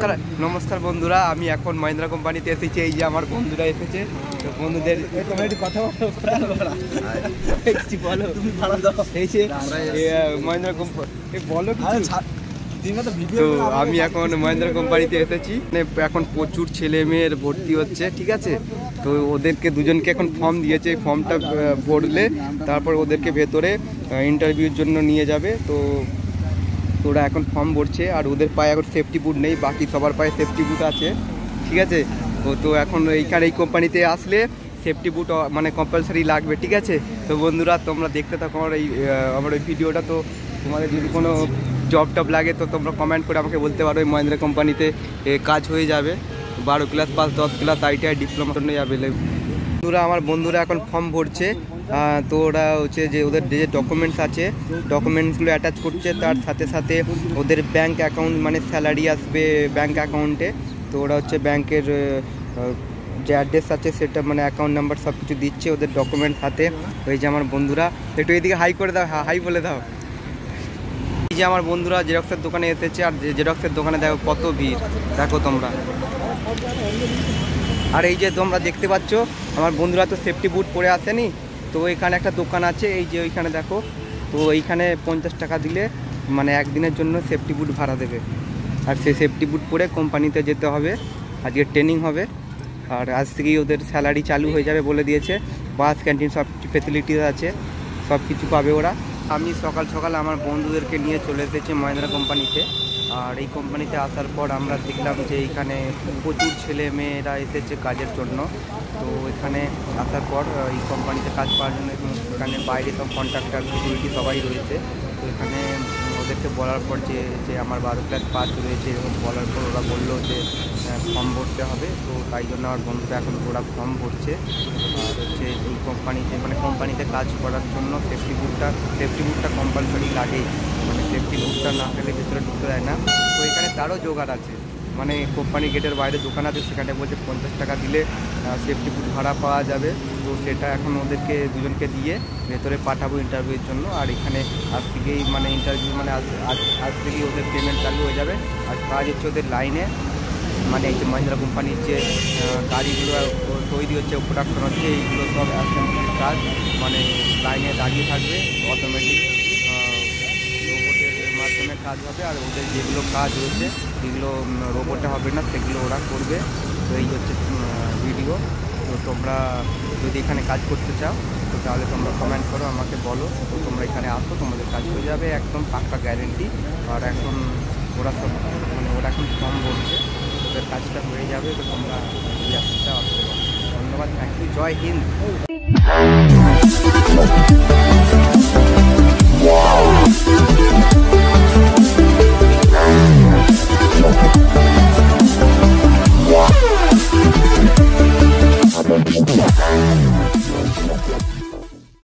নমস্কার নমস্কার বন্ধুরা, আমি এখন মহিন্দ্রা কোম্পানিতে এসেছি। এই যে আমার বন্ধুরা এসেছে, তো বন্ধুদের তোমরা একটু কথা বলো, তুমি ভালো দাও। এই যে মহিন্দ্রা কোম্পানি বলো কিছু। তো আমি এখন মহিন্দ্রা কোম্পানিতে এসেছি, এখন প্রচুর ছেলে মেয়ের ভর্তি হচ্ছে, ঠিক আছে। তো ওদেরকে দুজনকে এখন ফর্ম দিয়েছে, এই ফর্মটা ভরলে তারপর ওদেরকে ভেতরে ইন্টারভিউর জন্য নিয়ে যাবে। তো ওরা এখন ফর্ম ভরছে, আর ওদের পায়ে এখন সেফটি বুট নেই, বাকি সবার পায়ে সেফটি বুট আছে, ঠিক আছে। তো এখন এইখানে এই কোম্পানিতে আসলে সেফটি বুট মানে কম্পালসারি লাগবে, ঠিক আছে। তো বন্ধুরা তোমরা দেখতে থাকো আমার এই ভিডিওটা। তো তোমাদের যদি কোনো জব টব লাগে তো তোমরা কমেন্ট করে আমাকে বলতে পারো। এই মহিন্দ্রা কোম্পানিতে কাজ হয়ে যাবে, 12 class pass, 10 class ITI diploma জন্য অ্যাভেলেবল। বন্ধুরা আমার বন্ধুরা এখন ফর্ম ভরছে, তো ওরা হচ্ছে যে ওদের যে ডকুমেন্টস আছে ডকুমেন্টসগুলো অ্যাটাচ করছে, তার সাথে সাথে ওদের ব্যাঙ্ক অ্যাকাউন্ট মানে স্যালারি আসবে ব্যাঙ্ক অ্যাকাউন্টে। তো ওরা হচ্ছে ব্যাংকের যে অ্যাড্রেস আছে সেটা মানে অ্যাকাউন্ট নাম্বার সব কিছু দিচ্ছে ওদের ডকুমেন্টস হাতে। ওই যে আমার বন্ধুরা, একটু এইদিকে হাই করে দাও, হাই বলে দাও। এই যে আমার বন্ধুরা জেরক্সের দোকানে এসেছে, আর জেরক্সের দোকানে দেখো কত ভিড়, দেখো তোমরা। আর এই যে তোমরা দেখতে পাচ্ছ আমার বন্ধুরা তো সেফটি বুট পরে আসেনি। তো এখানে একটা দোকান আছে, এই যে ওইখানে দেখো। তো এইখানে 50 টাকা দিলে মানে একদিনের জন্য সেফটি বুট ভাড়া দেবে, আর সেই সেফটি বুট পরে কোম্পানিতে যেতে হবে। আজকে ট্রেনিং হবে, আর আজ থেকেই ওদের স্যালারি চালু হয়ে যাবে বলে দিয়েছে। বাস ক্যান্টিন সব ফেসিলিটিস আছে, সব কিছু পাবে ওরা। আমি সকাল সকাল আমার বন্ধুদেরকে নিয়ে চলে এসেছি মহিন্দ্রা কোম্পানিতে। আর এই কোম্পানিতে আসার পর আমরা দেখলাম যে এইখানে প্রচুর ছেলে মেয়েরা এসেছে কাজের জন্য। তো এখানে আসার পর এই কোম্পানিতে কাজ পাওয়ার জন্য এখানে বাইরে সব কন্ট্রাক্টর সিকিউরিটি সবাই রয়েছে। তো এখানে ওদেরকে বলার পর যে আমার 12 ক্লাস পাস রয়েছে, এবং বলার পর ওরা বললো যে ফর্ম ভরতে হবে। তো তাই জন্য আমার বন্ধুরা এখন ওরা ফর্ম ভরছে। আর হচ্ছে এই কোম্পানিতে মানে কোম্পানিতে কাজ করার জন্য সেফটি বুটটা কম্পালসারি লাগেই, মানে সেফটি বুটটা না পেলে ভেতরে ঢুকতে দেয় না। তো এখানে তারও জোগাড় আছে, মানে কোম্পানি গেটের বাইরে দোকান আছে, সেখানে বলছে 50 টাকা দিলে সেফটি বুট ভাড়া পাওয়া যাবে। তো সেটা এখন ওদেরকে দুজনকে দিয়ে ভেতরে পাঠাবো ইন্টারভিউর জন্য। আর এখানে আজ থেকেই মানে ইন্টারভিউ মানে আজ থেকেই ওদের পেমেন্ট চালু হয়ে যাবে। আর কাজ হচ্ছে ওদের লাইনে, মানে এই যে মহিন্দ্রা কোম্পানির যে গাড়িগুলো তৈরি হচ্ছে, প্রোডাকশন হচ্ছে, এইগুলো সব অ্যাসেম্বলির কাজ, মানে লাইনে দাঁড়িয়ে থাকবে, অটোমেটিক রোবটের মাধ্যমে কাজ হবে। আর ওদের যেগুলো কাজ রয়েছে যেগুলো রোবটে হবে না সেগুলো ওরা করবে। তো এই হচ্ছে ভিডিও। তো তোমরা যদি এখানে কাজ করতে চাও তো তাহলে তোমরা কমেন্ট করো, আমাকে বলো। তো তোমরা এখানে আসো, তোমাদের কাজ হয়ে যাবে, একদম পাক্কা গ্যারেন্টি। আর এখন ওরা সব মানে ওরা এখন ফর্ম বলছে, ওদের কাজটা হয়ে যাবে। তো তোমরা আসতে চাও আসতে পারো। ধন্যবাদ, থ্যাংক ইউ, জয় হিন্দ।